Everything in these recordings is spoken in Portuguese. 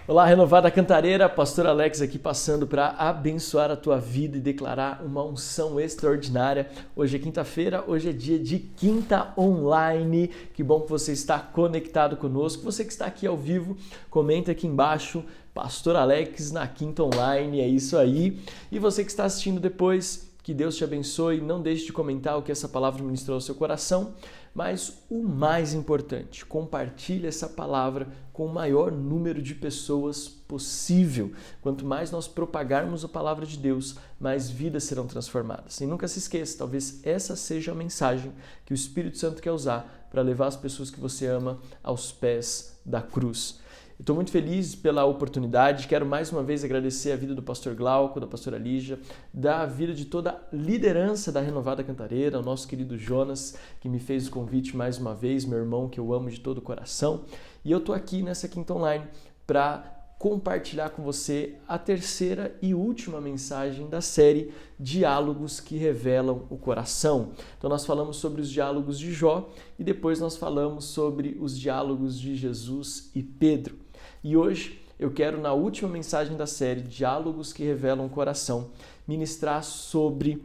Olá, Renovada Cantareira, Pastor Alex aqui passando para abençoar a tua vida e declarar uma unção extraordinária. Hoje é quinta-feira, hoje é dia de Quinta Online. Que bom que você está conectado conosco. Você que está aqui ao vivo, comenta aqui embaixo, Pastor Alex na Quinta Online, é isso aí. E você que está assistindo depois, que Deus te abençoe. Não deixe de comentar o que essa palavra ministrou ao seu coração. Mas o mais importante, compartilhe essa palavra com o maior número de pessoas possível. Quanto mais nós propagarmos a palavra de Deus, mais vidas serão transformadas. E nunca se esqueça, talvez essa seja a mensagem que o Espírito Santo quer usar para levar as pessoas que você ama aos pés da cruz. Estou muito feliz pela oportunidade, quero mais uma vez agradecer a vida do pastor Glauco, da pastora Lígia, da vida de toda a liderança da Renovada Cantareira, o nosso querido Jonas, que me fez o convite mais uma vez, meu irmão que eu amo de todo o coração. E eu estou aqui nessa Quinta Online para compartilhar com você a terceira e última mensagem da série Diálogos que Revelam o Coração. Então nós falamos sobre os diálogos de Jó e depois nós falamos sobre os diálogos de Jesus e Pedro. E hoje eu quero, na última mensagem da série Diálogos que Revelam o Coração, ministrar sobre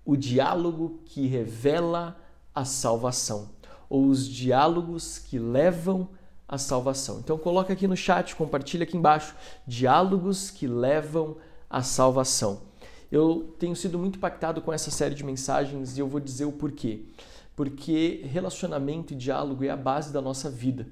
o diálogo que revela a salvação, ou os diálogos que levam a salvação. Então coloca aqui no chat, compartilha aqui embaixo, diálogos que levam à salvação. Eu tenho sido muito impactado com essa série de mensagens e eu vou dizer o porquê. Porque relacionamento e diálogo é a base da nossa vida.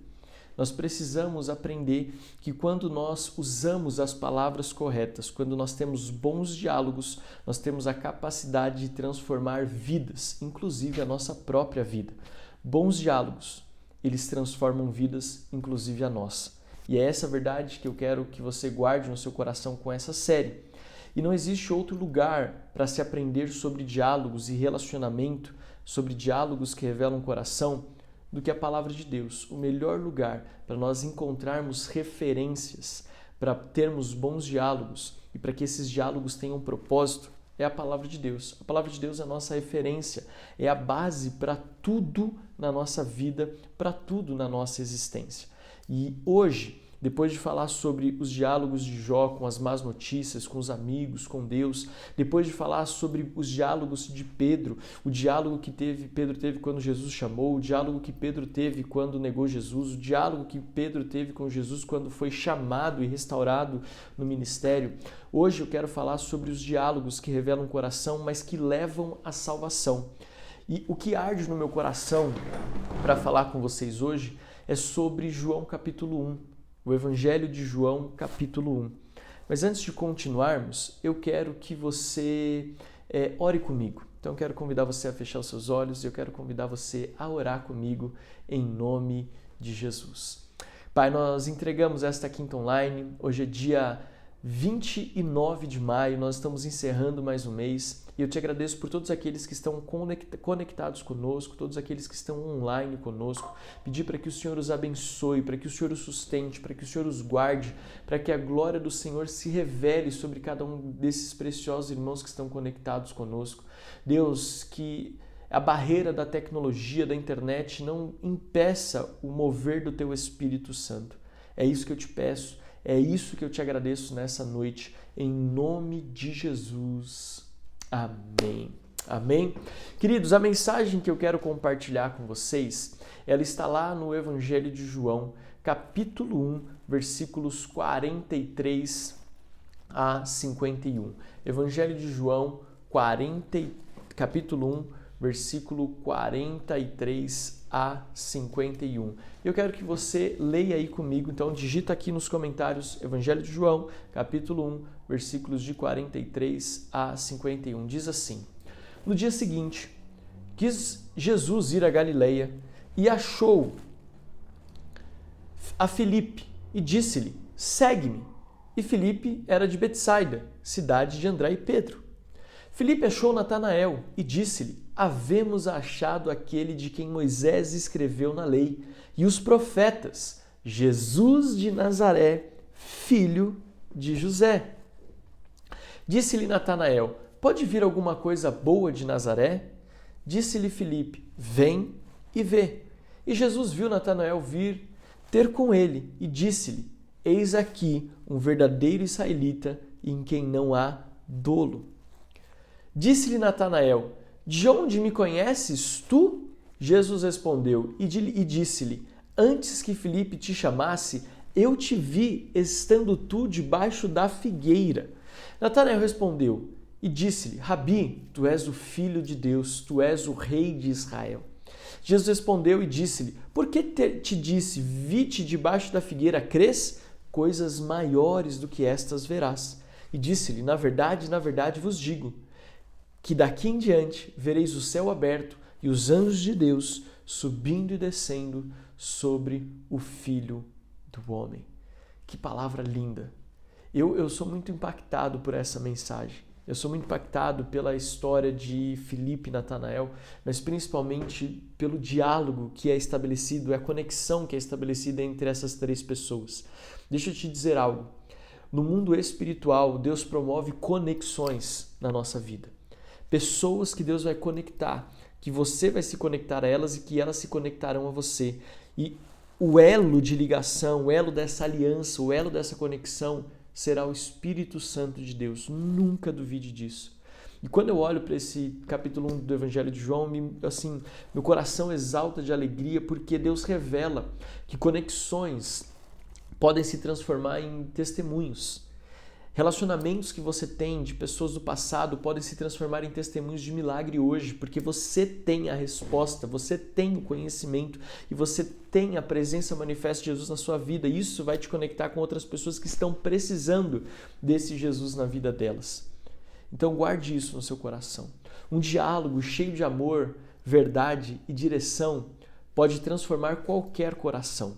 Nós precisamos aprender que quando nós usamos as palavras corretas, quando nós temos bons diálogos, nós temos a capacidade de transformar vidas, inclusive a nossa própria vida. Bons diálogos, eles transformam vidas, inclusive a nossa. E é essa verdade que eu quero que você guarde no seu coração com essa série. E não existe outro lugar para se aprender sobre diálogos e relacionamento, sobre diálogos que revelam o coração, do que a palavra de Deus. O melhor lugar para nós encontrarmos referências, para termos bons diálogos e para que esses diálogos tenham propósito, é a palavra de Deus. A palavra de Deus é a nossa referência, é a base para tudo na nossa vida, para tudo na nossa existência. E hoje, depois de falar sobre os diálogos de Jó com as más notícias, com os amigos, com Deus, depois de falar sobre os diálogos de Pedro, o diálogo que Pedro teve quando Jesus chamou, o diálogo que Pedro teve quando negou Jesus, o diálogo que Pedro teve com Jesus quando foi chamado e restaurado no ministério, hoje eu quero falar sobre os diálogos que revelam o coração, mas que levam à salvação. E o que arde no meu coração para falar com vocês hoje é sobre João capítulo 1. O Evangelho de João, capítulo 1. Mas antes de continuarmos, eu quero que você ore comigo. Então, eu quero convidar você a fechar os seus olhos e eu quero convidar você a orar comigo em nome de Jesus. Pai, nós entregamos esta Quinta Online. Hoje é dia 29 de maio, nós estamos encerrando mais um mês e eu te agradeço por todos aqueles que estão conectados conosco, todos aqueles que estão online conosco. Pedir para que o Senhor os abençoe, para que o Senhor os sustente, para que o Senhor os guarde, para que a glória do Senhor se revele sobre cada um desses preciosos irmãos que estão conectados conosco. Deus, que a barreira da tecnologia, da internet não impeça o mover do Teu Espírito Santo. É isso que eu te peço. É isso que eu te agradeço nessa noite, em nome de Jesus. Amém. Amém? Queridos, a mensagem que eu quero compartilhar com vocês, ela está lá no Evangelho de João, capítulo 1, versículos 43 a 51. Evangelho de João, capítulo 1, versículo 43 a 51. Eu quero que você leia aí comigo, então digita aqui nos comentários Evangelho de João, capítulo 1, versículos de 43 a 51. Diz assim: No dia seguinte, quis Jesus ir a Galileia e achou a Filipe e disse-lhe: Segue-me. E Filipe era de Betsaida, cidade de André e Pedro. Filipe achou Natanael e disse-lhe: Havemos achado aquele de quem Moisés escreveu na lei e os profetas, Jesus de Nazaré, filho de José. Disse-lhe Natanael: Pode vir alguma coisa boa de Nazaré? Disse-lhe Filipe: Vem e vê. E Jesus viu Natanael vir ter com ele e disse-lhe: Eis aqui um verdadeiro israelita em quem não há dolo. Disse-lhe Natanael: de onde me conheces tu? Jesus respondeu e disse-lhe: antes que Filipe te chamasse, eu te vi estando tu debaixo da figueira. Natanael respondeu e disse-lhe: Rabi, tu és o Filho de Deus, tu és o Rei de Israel. Jesus respondeu e disse-lhe: por que te disse, vi-te debaixo da figueira, crês? Coisas maiores do que estas verás. E disse-lhe: na verdade vos digo, que daqui em diante vereis o céu aberto e os anjos de Deus subindo e descendo sobre o Filho do Homem. Que palavra linda! Eu sou muito impactado por essa mensagem. Eu sou muito impactado pela história de Filipe e Natanael, mas principalmente pelo diálogo que é estabelecido, a conexão que é estabelecida entre essas três pessoas. Deixa eu te dizer algo. No mundo espiritual, Deus promove conexões na nossa vida. Pessoas que Deus vai conectar, que você vai se conectar a elas e que elas se conectarão a você. E o elo de ligação, o elo dessa aliança, o elo dessa conexão será o Espírito Santo de Deus. Nunca duvide disso. E quando eu olho para esse capítulo 1 do Evangelho de João, meu coração exalta de alegria porque Deus revela que conexões podem se transformar em testemunhos. Relacionamentos que você tem de pessoas do passado podem se transformar em testemunhos de milagre hoje, porque você tem a resposta, você tem o conhecimento e você tem a presença manifesta de Jesus na sua vida. Isso vai te conectar com outras pessoas que estão precisando desse Jesus na vida delas. Então guarde isso no seu coração. Um diálogo cheio de amor, verdade e direção pode transformar qualquer coração.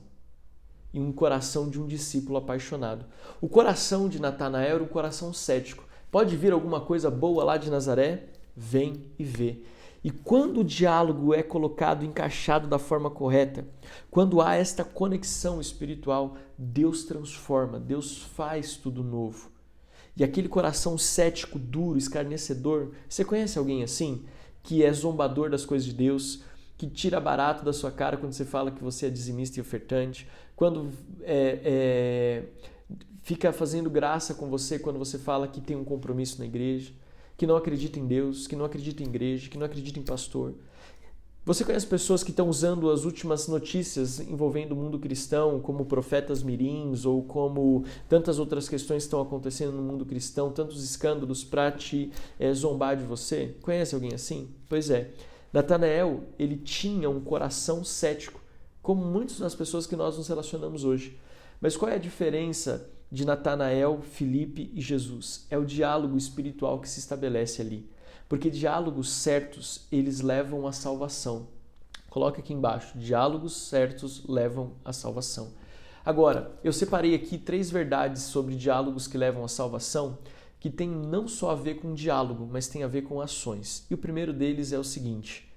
E um coração de um discípulo apaixonado. O coração de Natanael era um coração cético. Pode vir alguma coisa boa lá de Nazaré? Vem e vê. E quando o diálogo é colocado, encaixado da forma correta, quando há esta conexão espiritual, Deus transforma, Deus faz tudo novo. E aquele coração cético, duro, escarnecedor, você conhece alguém assim? Que é zombador das coisas de Deus, que tira barato da sua cara quando você fala que você é dizimista e ofertante, quando fica fazendo graça com você quando você fala que tem um compromisso na igreja, que não acredita em Deus, que não acredita em igreja, que não acredita em pastor. Você conhece pessoas que estão usando as últimas notícias envolvendo o mundo cristão, como profetas mirins ou como tantas outras questões que estão acontecendo no mundo cristão, tantos escândalos para te zombar de você? Conhece alguém assim? Pois é. Natanael, ele tinha um coração cético, como muitas das pessoas que nós nos relacionamos hoje. Mas qual é a diferença de Natanael, Filipe e Jesus? É o diálogo espiritual que se estabelece ali. Porque diálogos certos, eles levam à salvação. Coloca aqui embaixo, diálogos certos levam à salvação. Agora, eu separei aqui 3 verdades sobre diálogos que levam à salvação, que tem não só a ver com diálogo, mas tem a ver com ações. E o primeiro deles é o seguinte: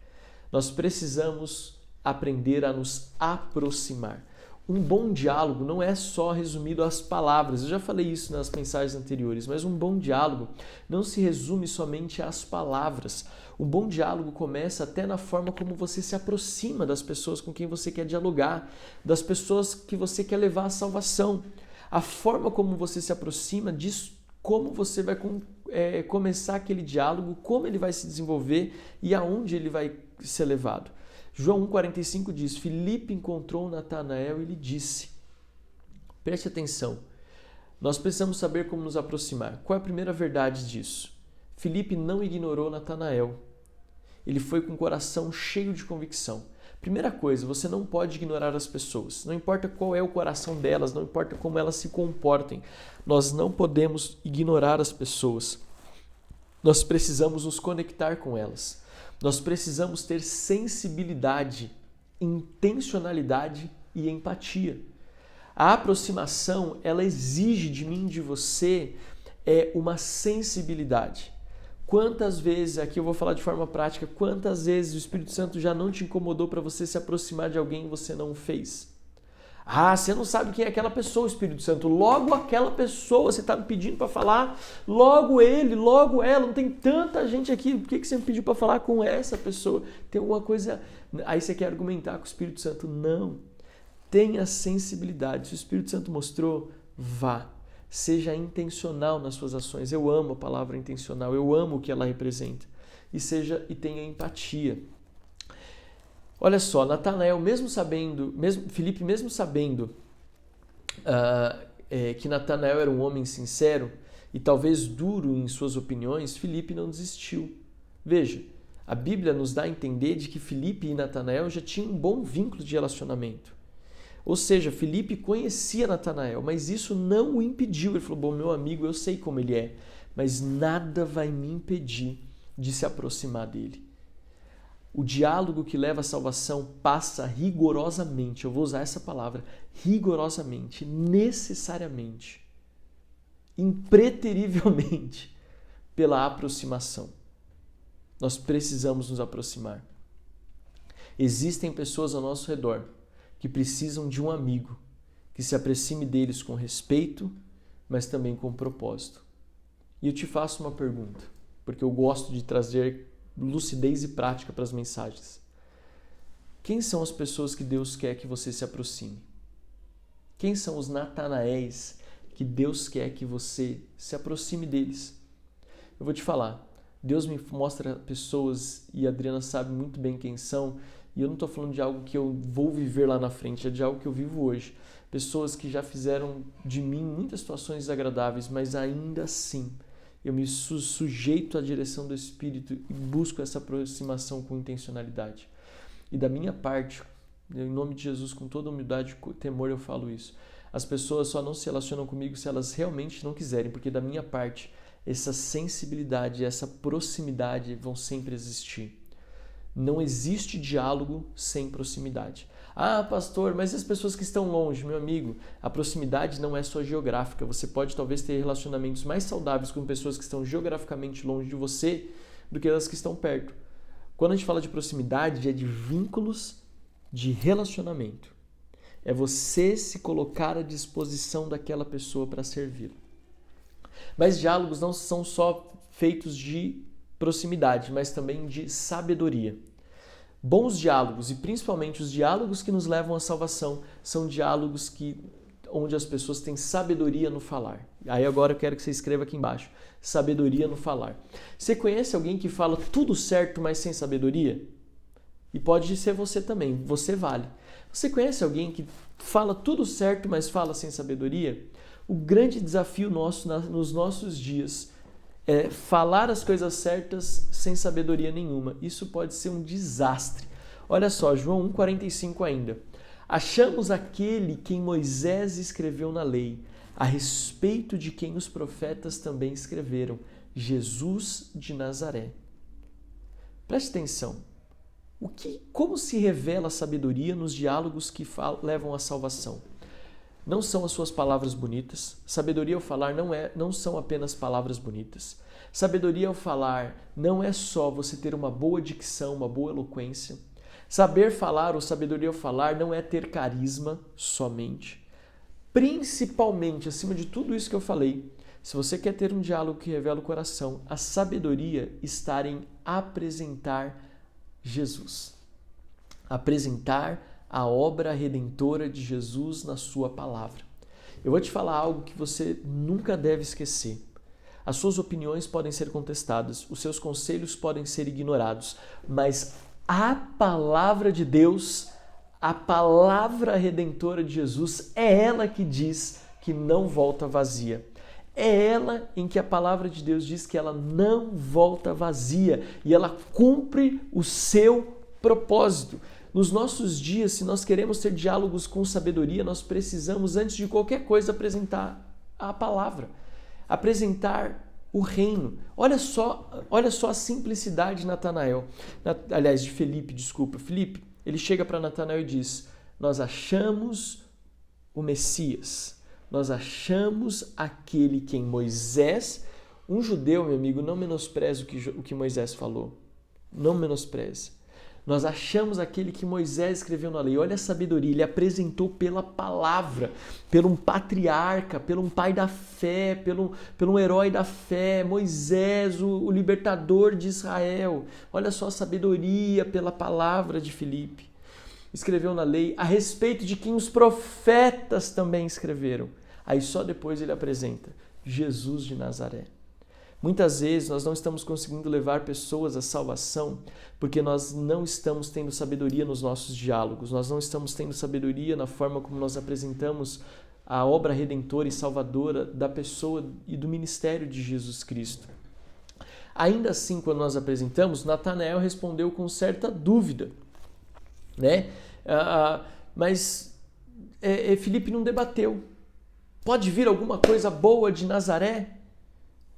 nós precisamos aprender a nos aproximar. Um bom diálogo não é só resumido às palavras. Eu já falei isso nas mensagens anteriores, mas um bom diálogo não se resume somente às palavras. Um bom diálogo começa até na forma como você se aproxima das pessoas com quem você quer dialogar, das pessoas que você quer levar à salvação. A forma como você se aproxima diz como você vai começar aquele diálogo, como ele vai se desenvolver e aonde ele vai ser levado. João 1,45 diz: Filipe encontrou Natanael e lhe disse. Preste atenção, nós precisamos saber como nos aproximar. Qual é a primeira verdade disso? Filipe não ignorou Natanael. Ele foi com o coração cheio de convicção. Primeira coisa, você não pode ignorar as pessoas. Não importa qual é o coração delas, não importa como elas se comportem. Nós não podemos ignorar as pessoas. Nós precisamos nos conectar com elas. Nós precisamos ter sensibilidade, intencionalidade e empatia. A aproximação, ela exige de mim, de você, uma sensibilidade. Quantas vezes, aqui eu vou falar de forma prática, quantas vezes o Espírito Santo já não te incomodou para você se aproximar de alguém e você não fez? Ah, você não sabe quem é aquela pessoa, Espírito Santo. Logo aquela pessoa, você está me pedindo para falar, logo ele, logo ela, não tem tanta gente aqui, por que você me pediu para falar com essa pessoa? Tem alguma coisa, aí você quer argumentar com o Espírito Santo? Não, tenha sensibilidade. Se o Espírito Santo mostrou, vá. Seja intencional nas suas ações. Eu amo a palavra intencional, eu amo o que ela representa. E tenha empatia. Olha só, Natanael, Filipe mesmo sabendo que Natanael era um homem sincero e talvez duro em suas opiniões, Filipe não desistiu. Veja, a Bíblia nos dá a entender de que Filipe e Natanael já tinham um bom vínculo de relacionamento. Ou seja, Filipe conhecia Natanael, mas isso não o impediu. Ele falou, bom, meu amigo, eu sei como ele é, mas nada vai me impedir de se aproximar dele. O diálogo que leva à salvação passa rigorosamente, eu vou usar essa palavra, rigorosamente, necessariamente, impreterivelmente, pela aproximação. Nós precisamos nos aproximar. Existem pessoas ao nosso redor que precisam de um amigo que se aproxime deles com respeito, mas também com propósito. E eu te faço uma pergunta, porque eu gosto de trazer lucidez e prática para as mensagens. Quem são as pessoas que Deus quer que você se aproxime? Quem são os Natanaéis que Deus quer que você se aproxime deles? Eu vou te falar, Deus me mostra pessoas, e a Adriana sabe muito bem quem são, e eu não estou falando de algo que eu vou viver lá na frente, é de algo que eu vivo hoje. Pessoas que já fizeram de mim muitas situações desagradáveis, mas ainda assim eu me sujeito à direção do Espírito e busco essa aproximação com intencionalidade. E da minha parte, em nome de Jesus, com toda humildade e temor eu falo isso. As pessoas só não se relacionam comigo se elas realmente não quiserem, porque da minha parte, essa sensibilidade, essa proximidade vão sempre existir. Não existe diálogo sem proximidade. Ah, pastor, mas e as pessoas que estão longe? Meu amigo, a proximidade não é só geográfica. Você pode talvez ter relacionamentos mais saudáveis com pessoas que estão geograficamente longe de você do que as que estão perto. Quando a gente fala de proximidade, é de vínculos de relacionamento. É você se colocar à disposição daquela pessoa para servi-la. Mas diálogos não são só feitos de proximidade, mas também de sabedoria. Bons diálogos, e principalmente os diálogos que nos levam à salvação, são diálogos onde as pessoas têm sabedoria no falar. Aí agora eu quero que você escreva aqui embaixo, sabedoria no falar. Você conhece alguém que fala tudo certo, mas sem sabedoria? E pode ser você também, você vale. Você conhece alguém que fala tudo certo, mas fala sem sabedoria? O grande desafio nosso nos nossos dias é falar as coisas certas sem sabedoria nenhuma. Isso pode ser um desastre. Olha só, João 1,45 ainda. Achamos aquele quem Moisés escreveu na lei, a respeito de quem os profetas também escreveram, Jesus de Nazaré. Preste atenção. Como se revela a sabedoria nos diálogos que levam à salvação? Não são as suas palavras bonitas. Sabedoria ao falar não são apenas palavras bonitas. Sabedoria ao falar não é só você ter uma boa dicção, uma boa eloquência. Saber falar ou sabedoria ao falar não é ter carisma somente. Principalmente, acima de tudo isso que eu falei, se você quer ter um diálogo que revela o coração, a sabedoria está em apresentar Jesus. Apresentar a obra redentora de Jesus na sua palavra. Eu vou te falar algo que você nunca deve esquecer. As suas opiniões podem ser contestadas, os seus conselhos podem ser ignorados, mas a palavra de Deus, a palavra redentora de Jesus, é ela que diz que não volta vazia. É ela em que a palavra de Deus diz que ela não volta vazia e ela cumpre o seu propósito. Nos nossos dias, se nós queremos ter diálogos com sabedoria, nós precisamos, antes de qualquer coisa, apresentar a palavra, apresentar o reino. Olha só a simplicidade de Natanael. Aliás, de Filipe, desculpa. Filipe, ele chega para Natanael e diz: nós achamos o Messias, nós achamos aquele quem Moisés, um judeu, meu amigo, não menospreze o que Moisés falou, não menospreze. Nós achamos aquele que Moisés escreveu na lei. Olha a sabedoria, ele apresentou pela palavra, pelo um patriarca, pelo um pai da fé, pelo um herói da fé, Moisés, o libertador de Israel. Olha só a sabedoria pela palavra de Filipe. Escreveu na lei a respeito de quem os profetas também escreveram. Aí só depois ele apresenta Jesus de Nazaré. Muitas vezes nós não estamos conseguindo levar pessoas à salvação porque nós não estamos tendo sabedoria nos nossos diálogos, nós não estamos tendo sabedoria na forma como nós apresentamos a obra redentora e salvadora da pessoa e do ministério de Jesus Cristo. Ainda assim, quando nós apresentamos, Natanael respondeu com certa dúvida, né? Mas Filipe não debateu. Pode vir alguma coisa boa de Nazaré?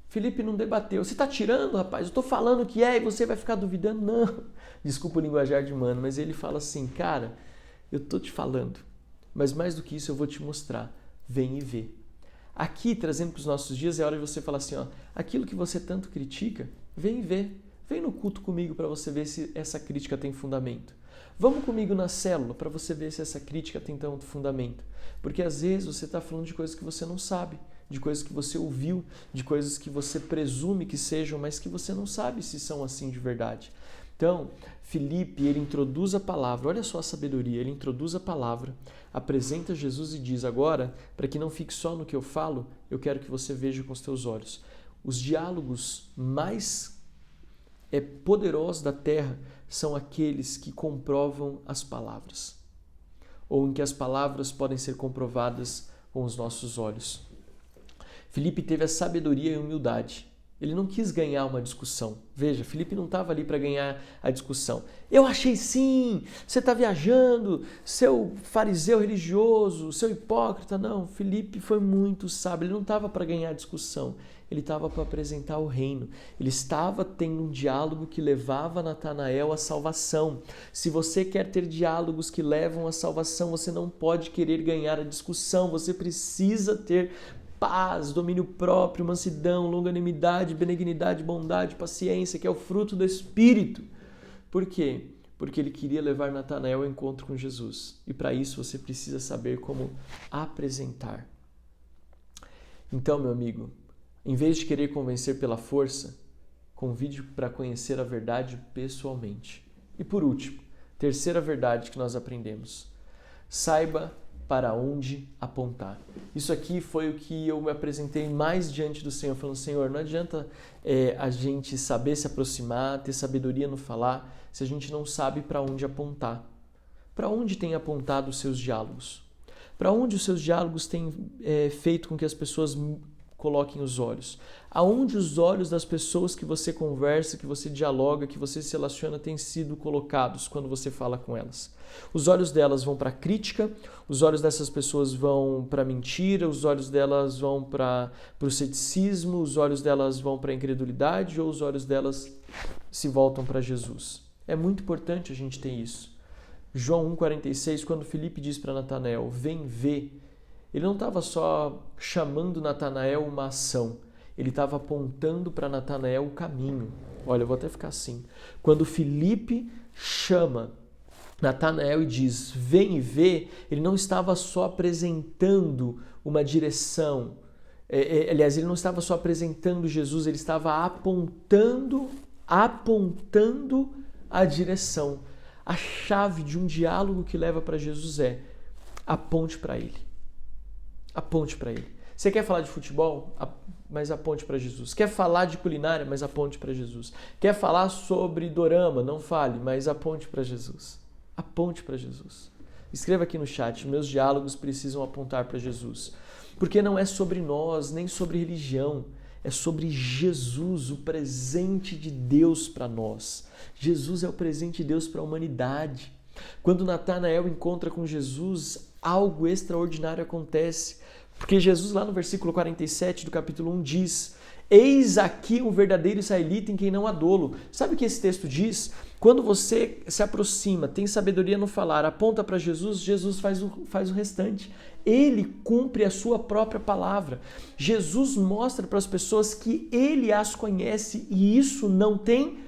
Filipe não debateu. Você está tirando, rapaz? Eu estou falando que é e você vai ficar duvidando? Não. Desculpa o linguajar de mano, mas ele fala assim, cara, eu estou te falando, mas mais do que isso eu vou te mostrar. Vem e vê. Aqui, trazendo para os nossos dias, é hora de você falar assim, ó, aquilo que você tanto critica, vem e vê. Vem no culto comigo para você ver se essa crítica tem fundamento. Vamos comigo na célula para você ver se essa crítica tem tanto fundamento. Porque às vezes você está falando de coisas que você não sabe, de coisas que você ouviu, de coisas que você presume que sejam, mas que você não sabe se são assim de verdade. Então, Filipe, ele introduz a palavra, olha só a sabedoria, ele introduz a palavra, apresenta Jesus e diz, agora, para que não fique só no que eu falo, eu quero que você veja com os teus olhos. Os diálogos mais poderosos da terra são aqueles que comprovam as palavras, ou em que as palavras podem ser comprovadas com os nossos olhos. Filipe teve a sabedoria e a humildade. Ele não quis ganhar uma discussão. Veja, Filipe não estava ali para ganhar a discussão. Eu achei sim, você está viajando, seu fariseu religioso, seu hipócrita. Não, Filipe foi muito sábio, ele não estava para ganhar a discussão. Ele estava para apresentar o reino. Ele estava tendo um diálogo que levava Natanael à salvação. Se você quer ter diálogos que levam à salvação, você não pode querer ganhar a discussão. Você precisa ter paz, domínio próprio, mansidão, longanimidade, benignidade, bondade, paciência, que é o fruto do Espírito. Por quê? Porque ele queria levar Natanael ao encontro com Jesus. E para isso você precisa saber como apresentar. Então, meu amigo, em vez de querer convencer pela força, convide para conhecer a verdade pessoalmente. E por último, terceira verdade que nós aprendemos. Saiba para onde apontar. Isso aqui foi o que eu me apresentei mais diante do Senhor, falando, Senhor, não adianta a gente saber se aproximar, ter sabedoria no falar, se a gente não sabe para onde apontar. Para onde tem apontado os seus diálogos? Para onde os seus diálogos têm feito com que as pessoas coloquem os olhos? Aonde os olhos das pessoas que você conversa, que você dialoga, que você se relaciona, têm sido colocados quando você fala com elas? Os olhos delas vão para a crítica, os olhos dessas pessoas vão para a mentira, os olhos delas vão para o ceticismo, os olhos delas vão para a incredulidade ou os olhos delas se voltam para Jesus? É muito importante a gente ter isso. João 1,46, quando Filipe diz para Natanael, vem ver, ele não estava só chamando Natanael uma ação, ele estava apontando para Natanael o caminho. Olha, eu vou até ficar assim. Quando Filipe chama Natanael e diz, vem e vê, ele não estava só apresentando uma direção. Aliás, ele não estava só apresentando Jesus, ele estava apontando a direção. A chave de um diálogo que leva para Jesus é aponte para ele. Aponte para ele. Você quer falar de futebol? Mas aponte para Jesus. Quer falar de culinária? Mas aponte para Jesus. Quer falar sobre dorama? Não fale, mas aponte para Jesus. Aponte para Jesus. Escreva aqui no chat, meus diálogos precisam apontar para Jesus. Porque não é sobre nós, nem sobre religião. É sobre Jesus, o presente de Deus para nós. Jesus é o presente de Deus para a humanidade. Quando Natanael encontra com Jesus, algo extraordinário acontece. Porque Jesus, lá no versículo 47 do capítulo 1, diz, eis aqui um verdadeiro israelita em quem não há dolo. Sabe o que esse texto diz? Quando você se aproxima, tem sabedoria no falar, aponta para Jesus, Jesus faz o restante. Ele cumpre a sua própria palavra. Jesus mostra para as pessoas que ele as conhece e isso não tem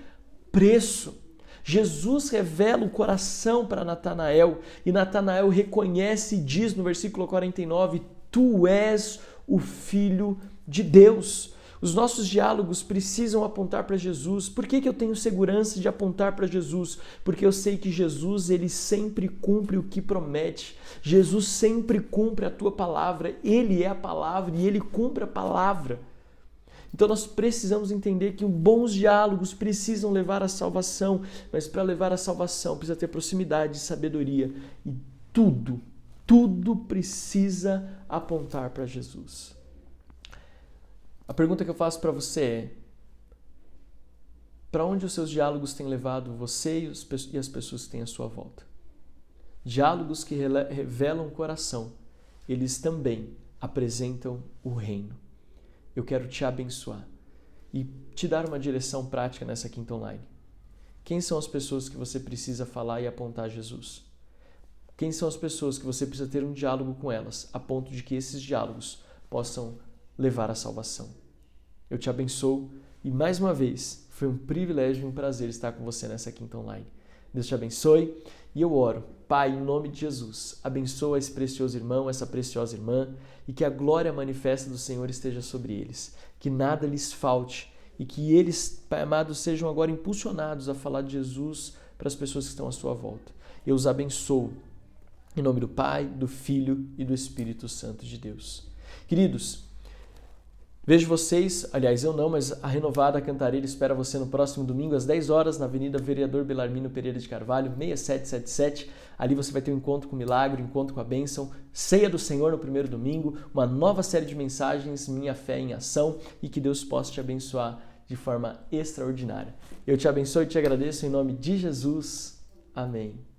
preço. Jesus revela o coração para Natanael e Natanael reconhece e diz no versículo 49, tu és o Filho de Deus. Os nossos diálogos precisam apontar para Jesus. Por que eu tenho segurança de apontar para Jesus? Porque eu sei que Jesus, ele sempre cumpre o que promete. Jesus sempre cumpre a tua palavra. Ele é a palavra e ele cumpre a palavra. Então nós precisamos entender que bons diálogos precisam levar à salvação, mas para levar à salvação precisa ter proximidade e sabedoria. E tudo precisa apontar para Jesus. A pergunta que eu faço para você é: para onde os seus diálogos têm levado você e as pessoas que têm à sua volta? Diálogos que revelam o coração, eles também apresentam o reino. Eu quero te abençoar e te dar uma direção prática nessa quinta online. Quem são as pessoas que você precisa falar e apontar a Jesus? Quem são as pessoas que você precisa ter um diálogo com elas, a ponto de que esses diálogos possam levar à salvação? Eu te abençoo e, mais uma vez, foi um privilégio e um prazer estar com você nessa quinta online. Deus te abençoe e eu oro. Pai, em nome de Jesus, abençoa esse precioso irmão, essa preciosa irmã, e que a glória manifesta do Senhor esteja sobre eles. Que nada lhes falte e que eles, Pai amado, sejam agora impulsionados a falar de Jesus para as pessoas que estão à sua volta. Eu os abençoo. Em nome do Pai, do Filho e do Espírito Santo de Deus. Queridos, vejo vocês, aliás eu não, mas a Renovada Cantareira espera você no próximo domingo às 10 horas na Avenida Vereador Belarmino Pereira de Carvalho, 6777. Ali você vai ter um encontro com o milagre, um encontro com a bênção, ceia do Senhor no primeiro domingo, uma nova série de mensagens, Minha Fé em Ação, e que Deus possa te abençoar de forma extraordinária. Eu te abençoo e te agradeço em nome de Jesus. Amém.